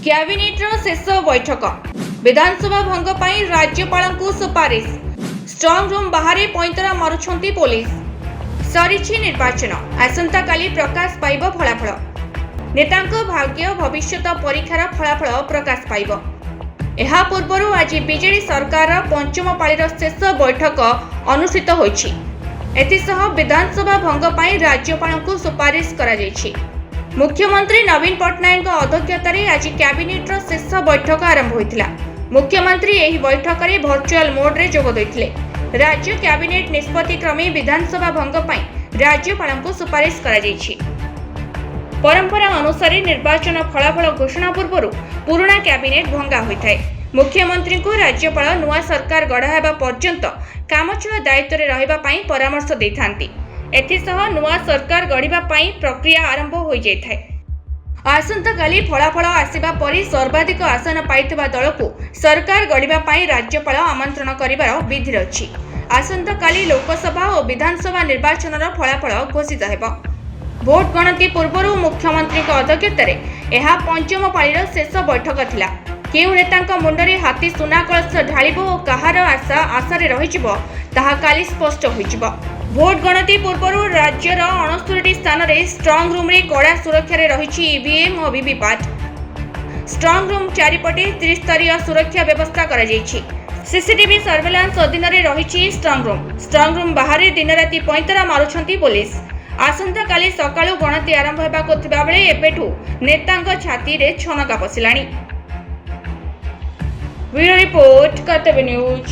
କ୍ୟାବିନେଟ୍ର ଶେଷ ବୈଠକ। ବିଧାନସଭା ଭଙ୍ଗ ପାଇଁ ରାଜ୍ୟପାଳଙ୍କୁ ସୁପାରିଶ। ଷ୍ଟ୍ରଙ୍ଗ ରୁମ୍ ବାହାରେ ପଇଁତରା ମାରୁଛନ୍ତି ପୋଲିସ। ସରିଛି ନିର୍ବାଚନ, ଆସନ୍ତାକାଲି ପ୍ରକାଶ ପାଇବ ଫଳାଫଳ। ନେତାଙ୍କ ଭାଗ୍ୟ ଭବିଷ୍ୟତ ପରୀକ୍ଷାର ଫଳାଫଳ ପ୍ରକାଶ ପାଇବ। ଏହା ପୂର୍ବରୁ ଆଜି ବିଜେଡି ସରକାରର ପଞ୍ଚମ ପାଳିର ଶେଷ ବୈଠକ ଅନୁଷ୍ଠିତ ହୋଇଛି। ଏଥିସହ ବିଧାନସଭା ଭଙ୍ଗ ପାଇଁ ରାଜ୍ୟପାଳଙ୍କୁ ସୁପାରିଶ କରାଯାଇଛି। मुख्यमंत्री नवीन पट्टनायक अध्यक्षतार आज कैबिनेट्र शेष बैठक आरंभ होता। मुख्यमंत्री यह बैठक में भर्चुआल मोड्रे जोग देते। राज्य कैबिनेट निष्पत्ति क्रमे विधानसभा भंग पर राज्यपाल सुपारिश कराଯାଇଛି। परंपरा अनुसार निर्वाचन फलाफल घोषणा पूर्व पुराना कैबिनेट भंगा होता है। मुख्यमंत्री को राज्यपाल नुआ सरकार गढ़ा हेबा पर्यंत कामचला दायित्व में रहिबा पई परामर्श देथांती। एथिसह नुआ सरकार गढ़िबा पई प्रक्रिया आरंभ हो जाए। आसंताकाली फलाफल आसिबा परि सर्वाधिक आसन पाइथिबा दल को सरकार गढ़िबा पई राज्यपाल आमंत्रण करिबार विधि अछि। आसंताकाली लोकसभा और विधानसभा निर्वाचनर फलाफल घोषित हेबो। भोट गणति पूर्व मुख्यमंत्री अध्यक्षतार यह पंचम पाळीर शेष बैठक थिला। केउ नेतांक मुंडरे हाथी सुना कलश ढालिबो और कहार आशा आशारे रहिजिबो ताहा काली स्पष्ट होइजिबो। भोट गणति पूर्व राज्यर 69 स्थान में स्ट्रंग रूम रे कड़ा सुरक्षा रही ईवीएम और वीवीपैट। स्ट्रंग रूम चारिपटे त्रिस्तरीय सुरक्षा व्यवस्था करा जायछि। सीसीटीवी सर्वेलांस अधीन रही स्ट्रंग रूम बाहर दिन राति पईंतरा मारुछंती पुलिस। आसंता काली सकाळु गणति आरंभ हेबाको थिबा बेले एबेठु नेतांक छाती रे छनका पसिलाणी। ब्यूरो रिपोर्ट कर्तव्य न्यूज।